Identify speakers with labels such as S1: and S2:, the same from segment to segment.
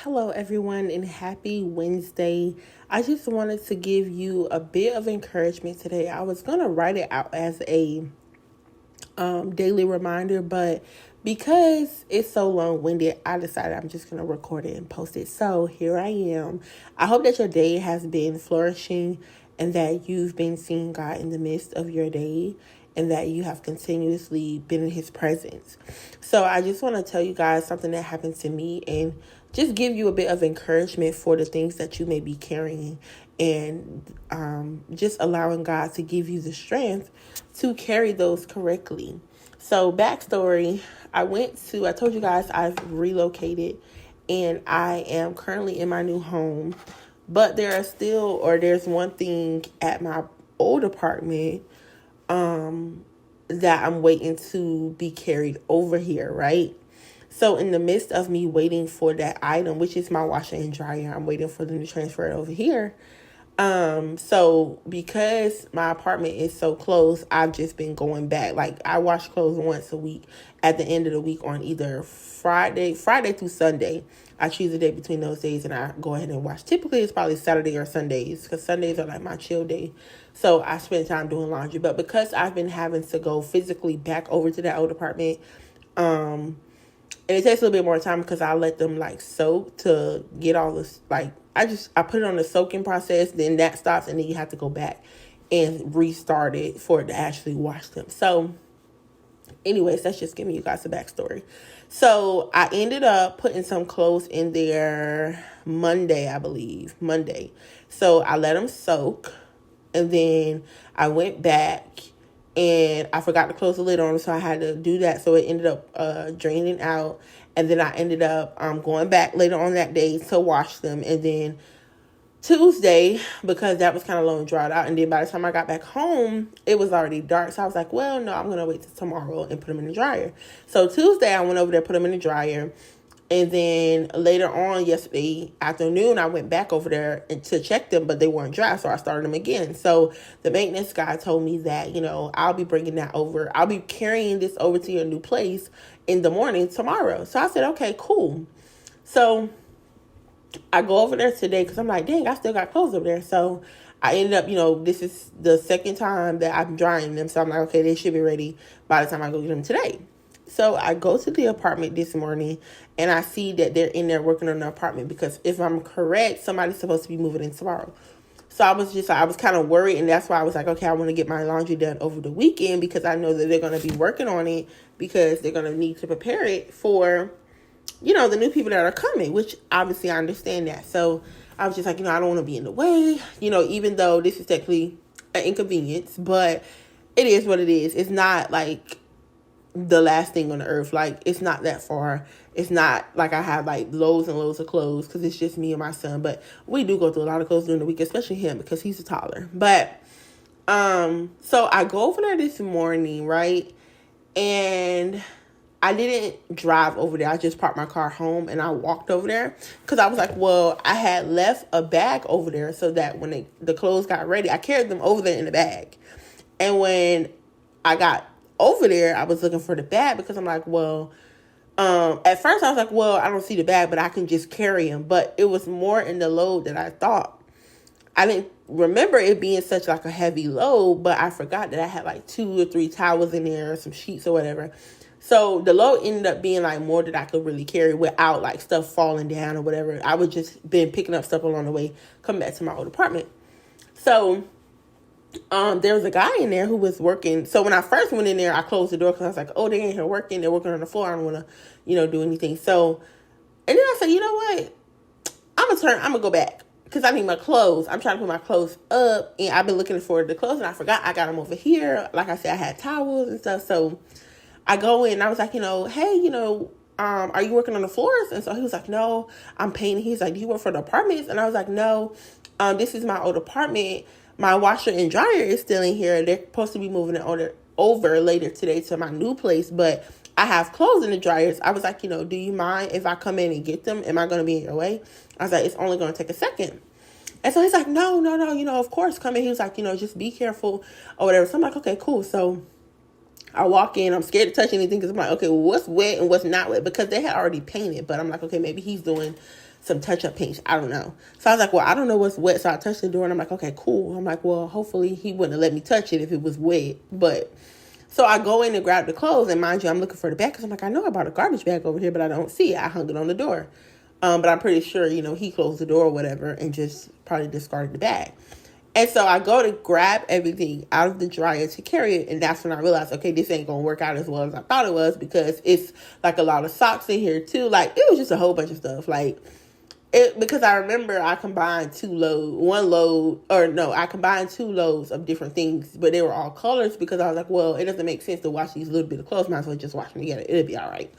S1: Hello, everyone, and happy Wednesday. I just wanted to give you a bit of encouragement today. I was going to write it out as a daily reminder, but because it's so long winded, I decided I'm just going to record it and post it. So here I am. I hope that your day has been flourishing and that you've been seeing God in the midst of your day and that you have continuously been in his presence. So I just want to tell you guys something that happened to me and just give you a bit of encouragement for the things that you may be carrying and just allowing God to give you the strength to carry those correctly. So backstory, I told you guys I've relocated and I am currently in my new home, but there's one thing at my old apartment that I'm waiting to be carried over here, right? So in the midst of me waiting for that item, which is my washer and dryer, I'm waiting for them to transfer it over here. So because my apartment is so close, I've just been going back. Like I wash clothes once a week at the end of the week on either Friday through Sunday. I choose a day between those days and I go ahead and wash. Typically it's probably Saturday or Sundays because Sundays are like my chill day. So I spend time doing laundry. But because I've been having to go physically back over to that old apartment, and it takes a little bit more time because I let them like soak to get all this. Like I put it on the soaking process, then that stops, and then you have to go back and restart it for it to actually wash them. So, anyways, that's just giving you guys a backstory. So I ended up putting some clothes in there Monday, I believe. Monday. So I let them soak, and then I went back. And I forgot to close the lid on them, so I had to do that. So it ended up draining out. And then I ended up going back later on that day to wash them. And then Tuesday, because that was kind of low and dried out. And then by the time I got back home, it was already dark. So I was like, well, no, I'm going to wait till tomorrow and put them in the dryer. So Tuesday, I went over there, put them in the dryer. And then later on yesterday afternoon, I went back over there to check them, but they weren't dry. So I started them again. So the maintenance guy told me that, I'll be bringing that over. I'll be carrying this over to your new place in the morning tomorrow. So I said, okay, cool. So I go over there today because I'm like, dang, I still got clothes over there. So I ended up, this is the second time that I'm drying them. So I'm like, okay, they should be ready by the time I go get them today. So I go to the apartment this morning and I see that they're in there working on the apartment because if I'm correct, somebody's supposed to be moving in tomorrow. So I was kind of worried, and that's why I was like, okay, I want to get my laundry done over the weekend because I know that they're going to be working on it because they're going to need to prepare it for, the new people that are coming, which obviously I understand that. So I was just like, I don't want to be in the way, even though this is technically an inconvenience, but it is what it is. It's not like the last thing on the earth. Like, it's not that far. It's not like I have like loads and loads of clothes because it's just me and my son. But we do go through a lot of clothes during the week, especially him because he's a toddler. But so I go over there this morning, right? And I didn't drive over there. I just parked my car home and I walked over there because I was like, well, I had left a bag over there so that when the clothes got ready, I carried them over there in the bag. And when I got over there, I was looking for the bag because I'm like, well, at first I was like, well, I don't see the bag, but I can just carry them. But it was more in the load than I thought. I didn't remember it being such like a heavy load, but I forgot that I had like 2 or 3 towels in there, some sheets or whatever. So the load ended up being like more than I could really carry without like stuff falling down or whatever. I would just been picking up stuff along the way, coming back to my old apartment. So there was a guy in there who was working. So when I first went in there, I closed the door because I was like, oh, they ain't here working. They're working on the floor. I don't want to, do anything. So, and then I said, you know what? I'm going to go back because I need my clothes. I'm trying to put my clothes up and I've been looking for the clothes and I forgot I got them over here. Like I said, I had towels and stuff. So I go in and I was like, hey, are you working on the floors? And so he was like, no, I'm painting. He's like, do you work for the apartments? And I was like, no, this is my old apartment. My washer and dryer is still in here. They're supposed to be moving it over later today to my new place, but I have clothes in the dryers. I was like, do you mind if I come in and get them? Am I going to be in your way? I was like, it's only going to take a second. And so he's like, no, of course, come in. He was like, just be careful or whatever. So I'm like, okay, cool. So I walk in, I'm scared to touch anything because I'm like, okay, well, what's wet and what's not wet? Because they had already painted, but I'm like, okay, maybe he's doing some touch-up paint. I don't know. So I was like, well, I don't know what's wet. So I touched the door and I'm like, okay, cool. I'm like, well, hopefully he wouldn't have let me touch it if it was wet. But so I go in and grab the clothes, and mind you, I'm looking for the bag because I'm like, I know I brought a garbage bag over here, but I don't see it. I hung it on the door. But I'm pretty sure, he closed the door or whatever and just probably discarded the bag. And so I go to grab everything out of the dryer to carry it. And that's when I realized, okay, this ain't going to work out as well as I thought it was, because it's like a lot of socks in here too. Like, it was just a whole bunch of stuff. Like, because I remember I combined two loads of different things, but they were all colors, because I was like, well, it doesn't make sense to wash these little bit of clothes. Might as well just wash them together. It'll be all right.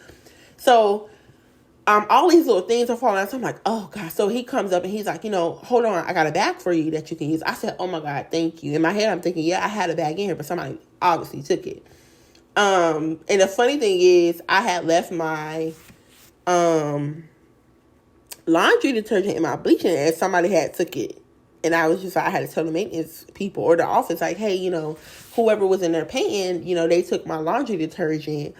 S1: So all these little things are falling out. So I'm like, oh God. So he comes up and he's like, hold on, I got a bag for you that you can use. I said, oh my God, thank you. In my head, I'm thinking, yeah, I had a bag in here, but somebody obviously took it. And the funny thing is, I had left my laundry detergent in my bleaching, and somebody had took it. And I was just like, I had to tell the maintenance people or the office, like, hey, whoever was in there paying, they took my laundry detergent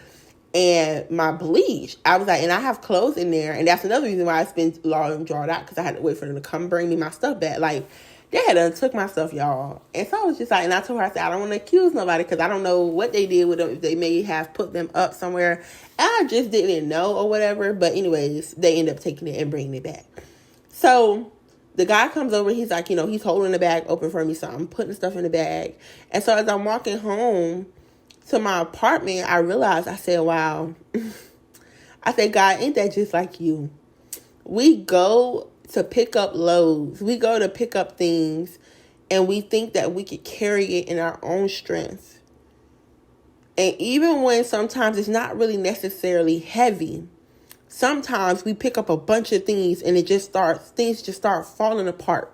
S1: and my bleach. I was like, and I have clothes in there. And that's another reason why I spent long and drawn out, because I had to wait for them to come bring me my stuff back. Like, they had took my stuff, y'all. And so I was just like, and I told her, I said, I don't want to accuse nobody, because I don't know what they did with them, if they may have put them up somewhere. And I just didn't know or whatever. But anyways, they end up taking it and bringing it back. So the guy comes over. He's like, he's holding the bag open for me. So I'm putting stuff in the bag. And so as I'm walking home to my apartment, I realized, I said, wow. I said, God, ain't that just like you? We go to pick up loads. We go to pick up things, and we think that we could carry it in our own strength. And even when sometimes it's not really necessarily heavy, sometimes we pick up a bunch of things and things just start falling apart.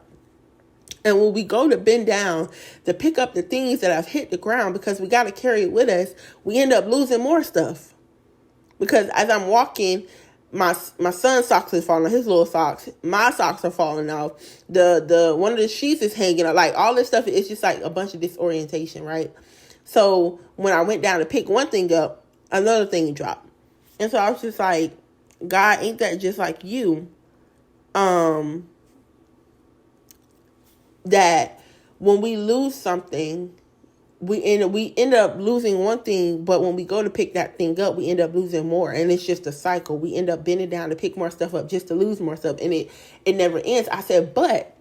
S1: And when we go to bend down to pick up the things that have hit the ground, because we got to carry it with us, we end up losing more stuff. Because as I'm walking, my son's socks is falling off, his little socks. My socks are falling off. The one of the sheets is hanging up. Like, all this stuff, it's just like a bunch of disorientation, right? So when I went down to pick one thing up, another thing dropped. And so I was just like, God, ain't that just like you? That when we lose something, we end up losing one thing, but when we go to pick that thing up, we end up losing more. And it's just a cycle. We end up bending down to pick more stuff up just to lose more stuff. And it never ends. I said, but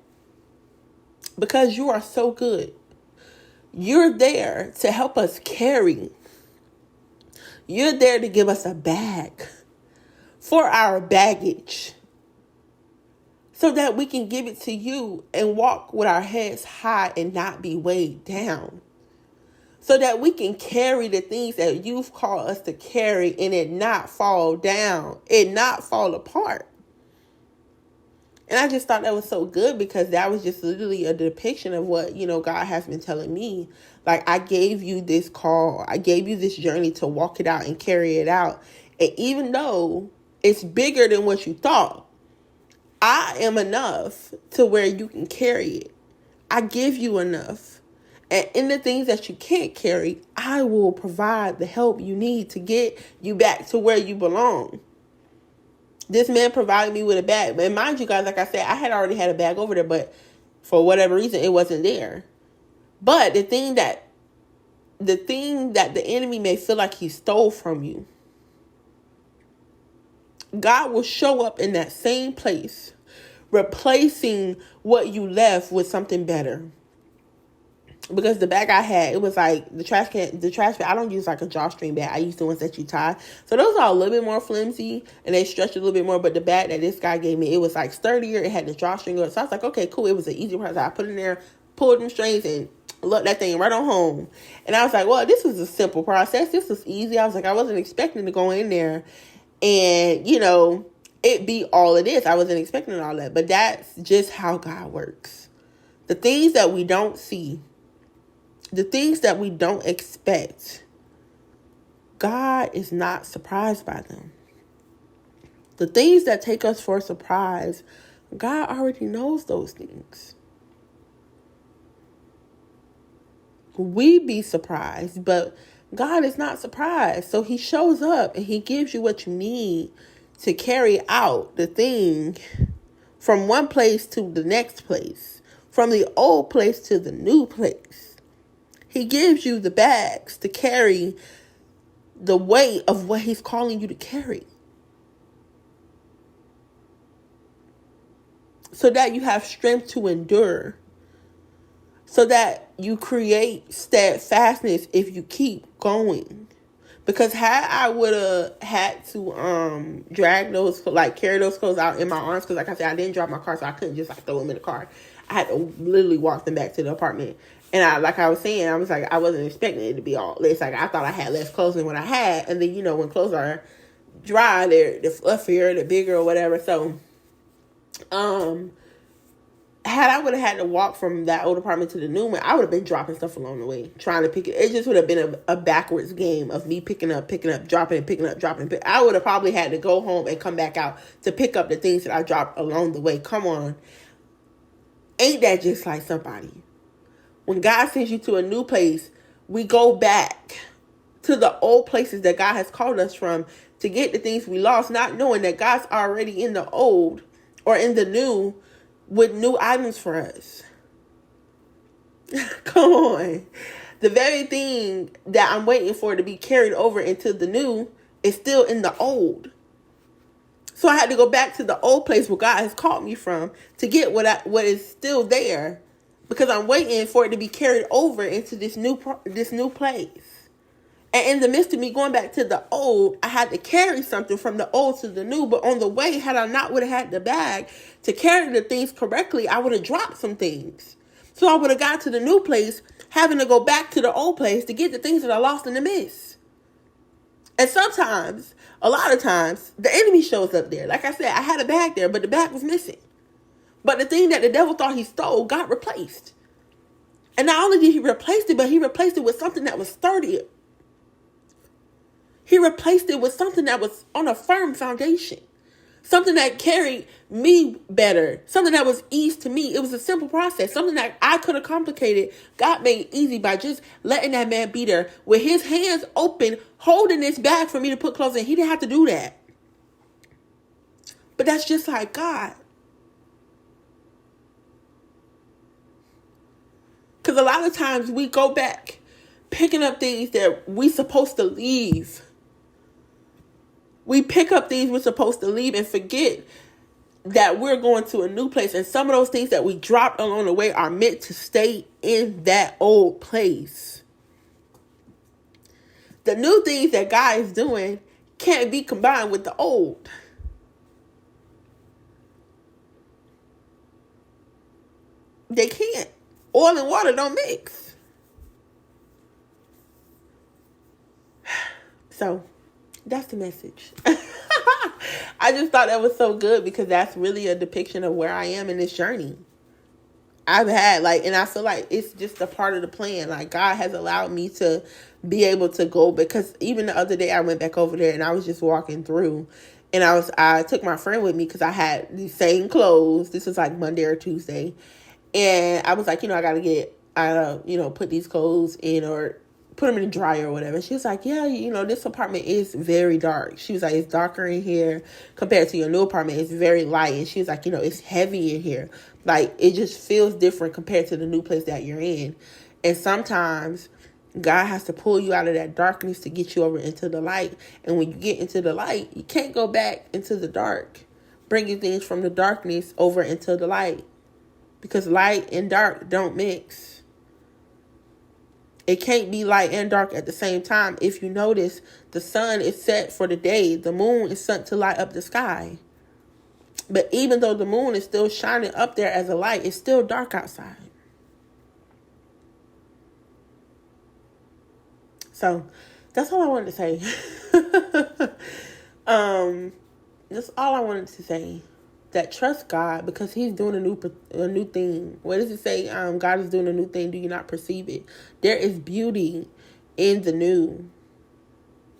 S1: because you are so good, you're there to help us carry. You're there to give us a bag for our baggage, so that we can give it to you and walk with our heads high and not be weighed down. So that we can carry the things that you've called us to carry, and it not fall down, it not fall apart. And I just thought that was so good, because that was just literally a depiction of what, God has been telling me. Like, I gave you this call. I gave you this journey to walk it out and carry it out. And even though it's bigger than what you thought, I am enough to where you can carry it. I give you enough. And in the things that you can't carry, I will provide the help you need to get you back to where you belong. This man provided me with a bag. And mind you guys, like I said, I had already had a bag over there, but for whatever reason, it wasn't there. But the thing that the enemy may feel like he stole from you, God will show up in that same place, replacing what you left with something better. Because the bag I had, it was like the trash can, I don't use like a drawstring bag. I use the ones that you tie. So those are a little bit more flimsy and they stretch a little bit more. But the bag that this guy gave me, it was like sturdier. It had the drawstring on it. So I was like, okay, cool. It was an easy process. I put it in there, pulled them strings, and look that thing right on home. And I was like, well, this was a simple process. This was easy. I was like, I wasn't expecting to go in there and, it be all it is. I wasn't expecting all that. But that's just how God works. The things that we don't see, the things that we don't expect, God is not surprised by them. The things that take us for a surprise, God already knows those things. We be surprised, but God is not surprised. So he shows up and he gives you what you need to carry out the thing from one place to the next place, from the old place to the new place. He gives you the bags to carry the weight of what he's calling you to carry, so that you have strength to endure, so that you create steadfastness if you keep going. Because had I would have had to drag those, like carry those clothes out in my arms, because like I said, I didn't drive my car, so I couldn't just like throw them in the car. I had to literally walk them back to the apartment. And I was saying, I was like, I wasn't expecting it to be all less. Like, I thought I had less clothes than what I had. And then, you know, when clothes are dry, they're fluffier, they're bigger or whatever. So, had I would have had to walk from that old apartment to the new one, I would have been dropping stuff along the way, trying to pick it. It just would have been a backwards game of me picking up, dropping, picking up, dropping. I would have probably had to go home and come back out to pick up the things that I dropped along the way. Come on. Ain't that just like somebody? When God sends you to a new place, we go back to the old places that God has called us from to get the things we lost, not knowing that God's already in the old or in the new with new items for us. Come on. The very thing that I'm waiting for to be carried over into the new is still in the old. So I had to go back to the old place where God has called me from to get what is still there, because I'm waiting for it to be carried over into this new place. And in the midst of me going back to the old, I had to carry something from the old to the new. But on the way, had I not would have had the bag to carry the things correctly, I would have dropped some things. So I would have got to the new place, having to go back to the old place to get the things that I lost in the midst. And sometimes, a lot of times, the enemy shows up there. Like I said, I had a bag there, but the bag was missing. But the thing that the devil thought he stole got replaced. And not only did he replace it, but he replaced it with something that was sturdier. He replaced it with something that was on a firm foundation. Something that carried me better. Something that was easy to me. It was a simple process. Something that I could have complicated, God made easy by just letting that man be there with his hands open, holding this bag for me to put clothes in. He didn't have to do that. But that's just like God. Because a lot of times we go back picking up things that we supposed to leave. We pick up things we're supposed to leave and forget that we're going to a new place. And some of those things that we dropped along the way are meant to stay in that old place. The new things that God is doing can't be combined with the old. They can't. Oil and water don't mix. So that's the message. I just thought that was so good because that's really a depiction of where I am in this journey. I've had and I feel like it's just a part of the plan. Like, God has allowed me to be able to go, because even the other day I went back over there and I was just walking through, and I took my friend with me because I had the same clothes. This was like Monday or Tuesday. And I was like, I got to put these clothes in or put them in the dryer or whatever. She was like, yeah, this apartment is very dark. She was like, it's darker in here compared to your new apartment. It's very light. And she was like, it's heavy in here. Like, it just feels different compared to the new place that you're in. And sometimes God has to pull you out of that darkness to get you over into the light. And when you get into the light, you can't go back into the dark, bringing things from the darkness over into the light. Because light and dark don't mix. It can't be light and dark at the same time. If you notice, the sun is set for the day. The moon is sent to light up the sky. But even though the moon is still shining up there as a light, it's still dark outside. So that's all I wanted to say. That's all I wanted to say. That trust God, because he's doing a new thing. What does it say? God is doing a new thing. Do you not perceive it? There is beauty in the new.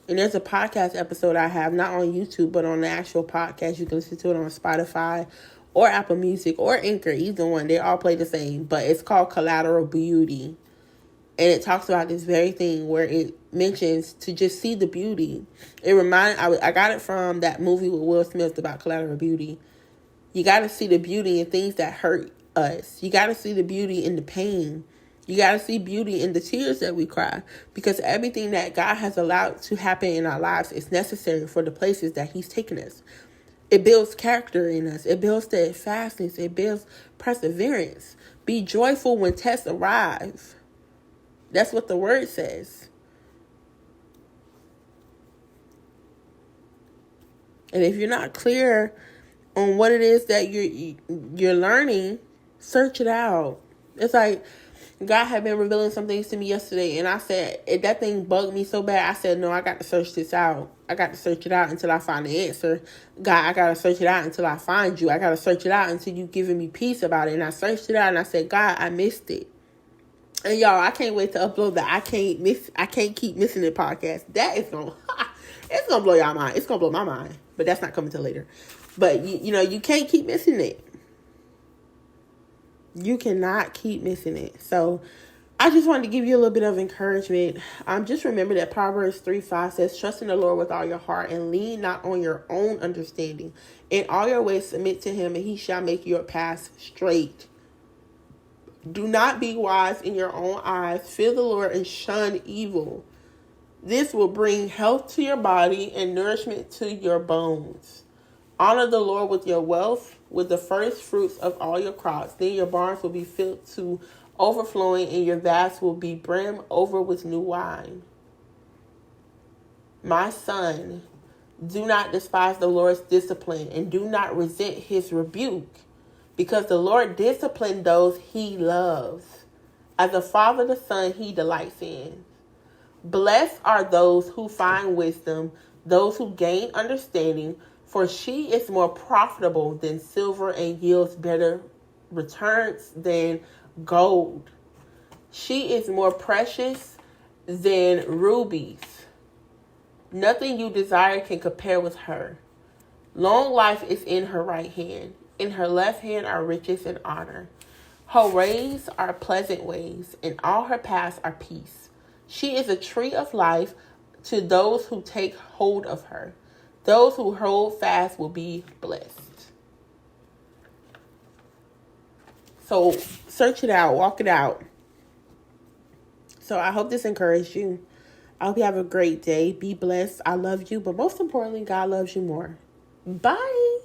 S1: And there's a podcast episode I have, not on YouTube, but on the actual podcast. You can listen to it on Spotify or Apple Music or Anchor, either one. They all play the same, but it's called Collateral Beauty. And it talks about this very thing where it mentions to just see the beauty. I got it from that movie with Will Smith about collateral beauty. You got to see the beauty in things that hurt us. You got to see the beauty in the pain. You got to see beauty in the tears that we cry, because everything that God has allowed to happen in our lives is necessary for the places that he's taken us. It builds character in us. It builds steadfastness. It builds perseverance. Be joyful when tests arrive. That's what the word says. And if you're not clear on what it is that you're learning, search it out. It's like God had been revealing some things to me yesterday, and I said, that thing bugged me so bad. I said, no, I got to search this out. I got to search it out until I find the answer. God, I got to search it out until I find you. I got to search it out until you giving me peace about it. And I searched it out, and I said, God, I missed it. And y'all, I can't wait to upload the I can't keep missing it podcast. That is it's gonna blow y'all mind. It's gonna blow my mind. But that's not coming till later. But you can't keep missing it. You cannot keep missing it. So I just wanted to give you a little bit of encouragement. Just remember that Proverbs 3:5 says, trust in the Lord with all your heart and lean not on your own understanding. In all your ways submit to him, and he shall make your paths straight. Do not be wise in your own eyes. Fear the Lord and shun evil. This will bring health to your body and nourishment to your bones. Honor the Lord with your wealth, with the first fruits of all your crops. Then your barns will be filled to overflowing, and your vats will be brim over with new wine. My son, do not despise the Lord's discipline, and do not resent his rebuke, because the Lord disciplines those he loves. As a father the son he delights in. Blessed are those who find wisdom, those who gain understanding, for she is more profitable than silver and yields better returns than gold. She is more precious than rubies. Nothing you desire can compare with her. Long life is in her right hand. In her left hand are riches and honor. Her ways are pleasant ways, and all her paths are peace. She is a tree of life to those who take hold of her. Those who hold fast will be blessed. So search it out, walk it out. So I hope this encouraged you. I hope you have a great day. Be blessed. I love you, but most importantly, God loves you more. Bye.